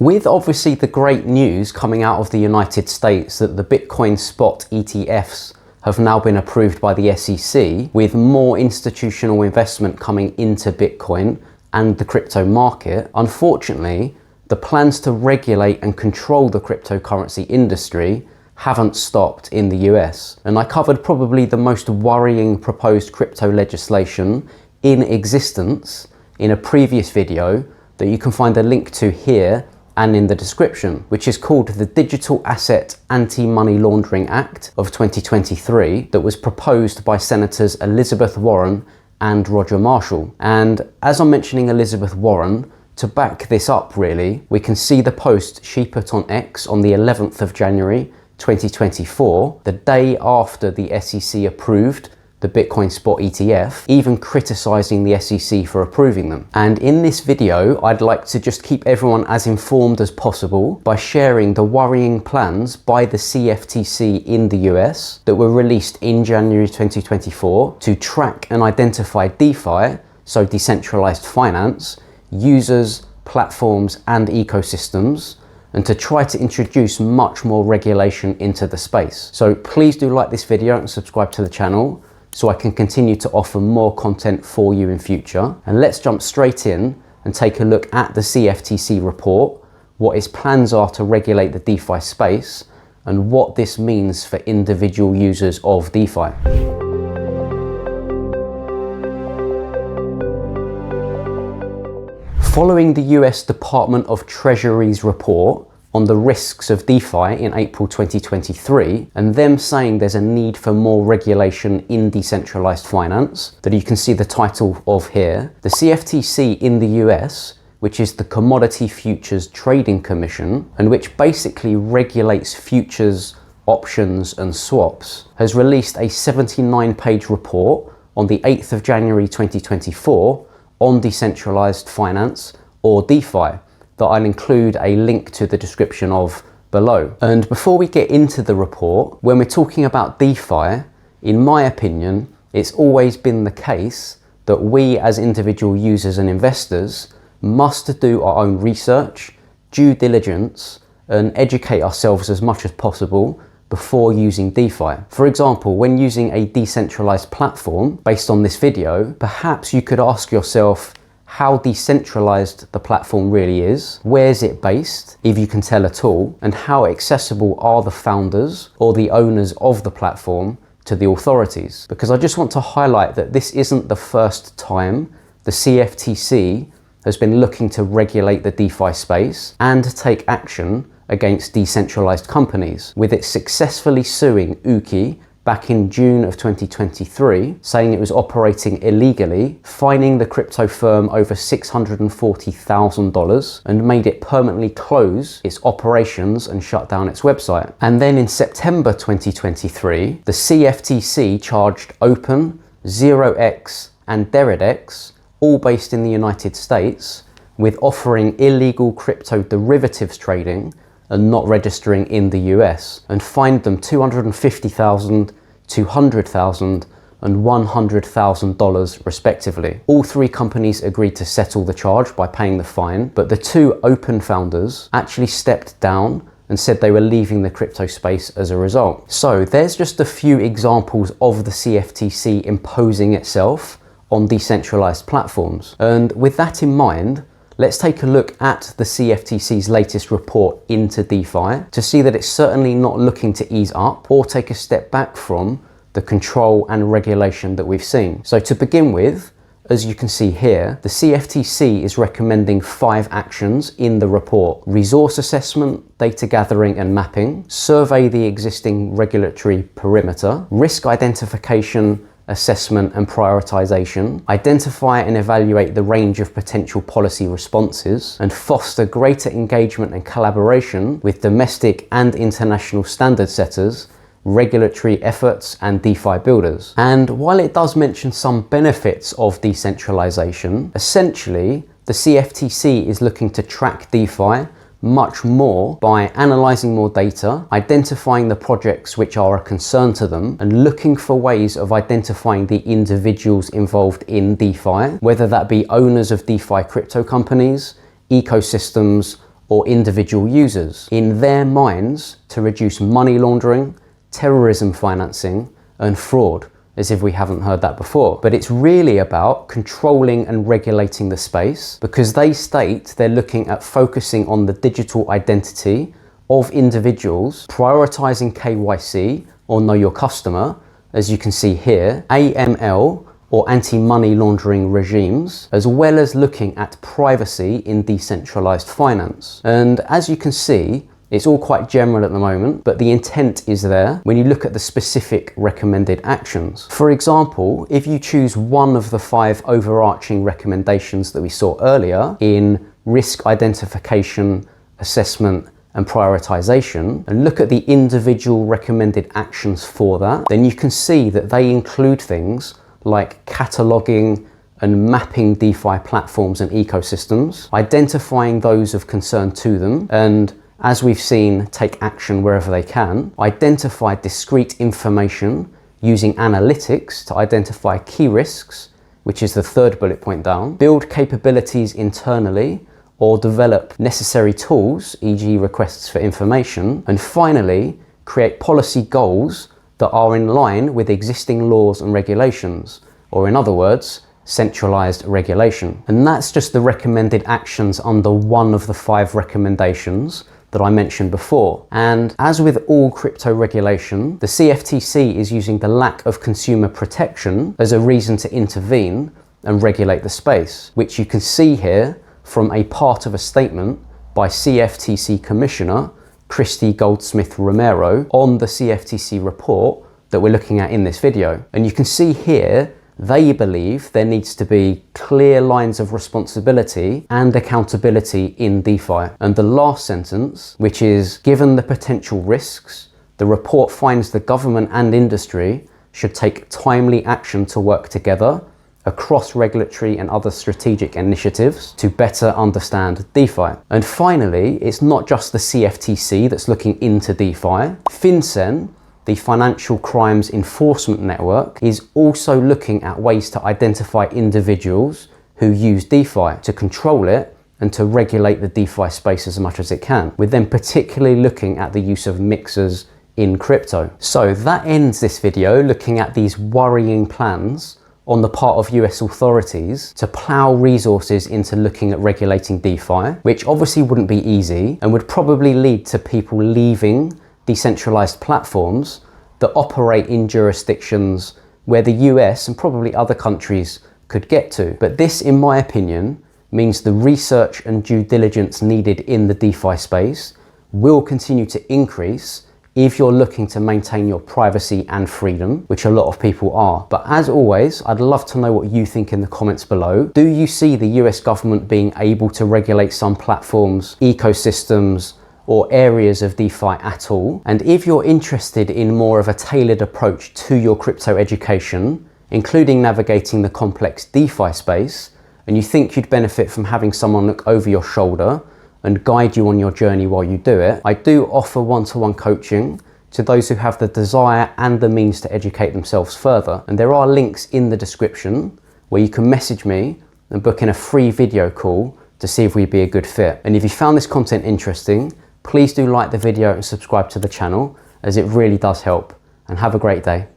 With obviously the great news coming out of the United States that the Bitcoin Spot ETFs have now been approved by the SEC, with more institutional investment coming into Bitcoin and the crypto market, unfortunately, the plans to regulate and control the cryptocurrency industry haven't stopped in the US. And I covered probably the most worrying proposed crypto legislation in existence in a previous video that you can find a link to here and in the description, which is called the Digital Asset Anti-Money Laundering Act of 2023 that was proposed by Senators Elizabeth Warren and Roger Marshall. And as I'm mentioning Elizabeth Warren, to back this up really, we can see the post she put on X on the 11th of January 2024, the day after the SEC approved the Bitcoin Spot ETF, even criticizing the SEC for approving them. And in this video, I'd like to just keep everyone as informed as possible by sharing the worrying plans by the CFTC in the US that were released in January 2024 to track and identify DeFi, so decentralized finance, users, platforms, and ecosystems, and to try to introduce much more regulation into the space. So please do like this video and subscribe to the channel so I can continue to offer more content for you in future. And let's jump straight in and take a look at the CFTC report, what its plans are to regulate the DeFi space, and what this means for individual users of DeFi. Following the US Department of Treasury's report on the risks of DeFi in April 2023, and them saying there's a need for more regulation in decentralized finance, that you can see the title of here, the CFTC in the US, which is the Commodity Futures Trading Commission, and which basically regulates futures, options, and swaps, has released a 79-page report on the 8th of January 2024 on decentralized finance, or DeFi, that I'll include a link to the description of below. And before we get into the report, when we're talking about DeFi, in my opinion, it's always been the case that we as individual users and investors must do our own research, due diligence, and educate ourselves as much as possible before using DeFi. For example, when using a decentralized platform based on this video, perhaps you could ask yourself how decentralized the platform really is, where's it based, if you can tell at all, and how accessible are the founders or the owners of the platform to the authorities. Because I just want to highlight that this isn't the first time the CFTC has been looking to regulate the DeFi space and take action against decentralized companies, with it successfully suing Uki back in June of 2023, saying it was operating illegally, fining the crypto firm over $640,000 and made it permanently close its operations and shut down its website. And then in September 2023, the CFTC charged Open, 0x, and Deridex, all based in the United States, with offering illegal crypto derivatives trading and not registering in the US, and fined them $250,000, $200,000, and $100,000 respectively. All three companies agreed to settle the charge by paying the fine, but the two Open founders actually stepped down and said they were leaving the crypto space as a result. So there's just a few examples of the CFTC imposing itself on decentralized platforms. And with that in mind, let's take a look at the CFTC's latest report into DeFi to see that it's certainly not looking to ease up or take a step back from the control and regulation that we've seen. So to begin with, as you can see here, the CFTC is recommending 5 actions in the report: resource assessment, data gathering and mapping, survey the existing regulatory perimeter, risk identification, assessment and prioritization, identify and evaluate the range of potential policy responses, and foster greater engagement and collaboration with domestic and international standard setters, regulatory efforts, and DeFi builders. And while it does mention some benefits of decentralization, essentially the CFTC is looking to track DeFi much more by analysing more data, identifying the projects which are a concern to them, and looking for ways of identifying the individuals involved in DeFi, whether that be owners of DeFi crypto companies, ecosystems, or individual users in their minds to reduce money laundering, terrorism financing, and fraud, as if we haven't heard that before. But it's really about controlling and regulating the space, because they state they're looking at focusing on the digital identity of individuals, prioritizing KYC or know your customer, as you can see here, AML or anti-money laundering regimes, as well as looking at privacy in decentralized finance. And as you can see, it's all quite general at the moment, but the intent is there when you look at the specific recommended actions. For example, if you choose one of the 5 overarching recommendations that we saw earlier in risk identification, assessment, and prioritization, and look at the individual recommended actions for that, then you can see that they include things like cataloging and mapping DeFi platforms and ecosystems, identifying those of concern to them, and as we've seen, take action wherever they can, identify discrete information using analytics to identify key risks, which is the 3rd bullet point down, build capabilities internally or develop necessary tools, e.g. requests for information, and finally, create policy goals that are in line with existing laws and regulations, or in other words, centralized regulation. And that's just the recommended actions under one of the 5 recommendations that I mentioned before. And as with all crypto regulation, the CFTC is using the lack of consumer protection as a reason to intervene and regulate the space, which you can see here from a part of a statement by CFTC Commissioner Christy Goldsmith Romero on the CFTC report that we're looking at in this video. And you can see here, they believe there needs to be clear lines of responsibility and accountability in DeFi. And the last sentence, which is, given the potential risks, the report finds the government and industry should take timely action to work together across regulatory and other strategic initiatives to better understand DeFi. And finally, it's not just the CFTC that's looking into DeFi. FinCen, the Financial Crimes Enforcement Network, is also looking at ways to identify individuals who use DeFi, to control it and to regulate the DeFi space as much as it can, with them particularly looking at the use of mixers in crypto. So that ends this video looking at these worrying plans on the part of US authorities to plow resources into looking at regulating DeFi, which obviously wouldn't be easy and would probably lead to people leaving decentralized platforms that operate in jurisdictions where the US and probably other countries could get to. But this, in my opinion, means the research and due diligence needed in the DeFi space will continue to increase if you're looking to maintain your privacy and freedom, which a lot of people are. But as always, I'd love to know what you think in the comments below. Do you see the US government being able to regulate some platforms, ecosystems, or areas of DeFi at all? And if you're interested in more of a tailored approach to your crypto education, including navigating the complex DeFi space, and you think you'd benefit from having someone look over your shoulder and guide you on your journey while you do it, I do offer one-to-one coaching to those who have the desire and the means to educate themselves further. And there are links in the description where you can message me and book in a free video call to see if we'd be a good fit. And if you found this content interesting, please do like the video and subscribe to the channel, as it really does help. And have a great day.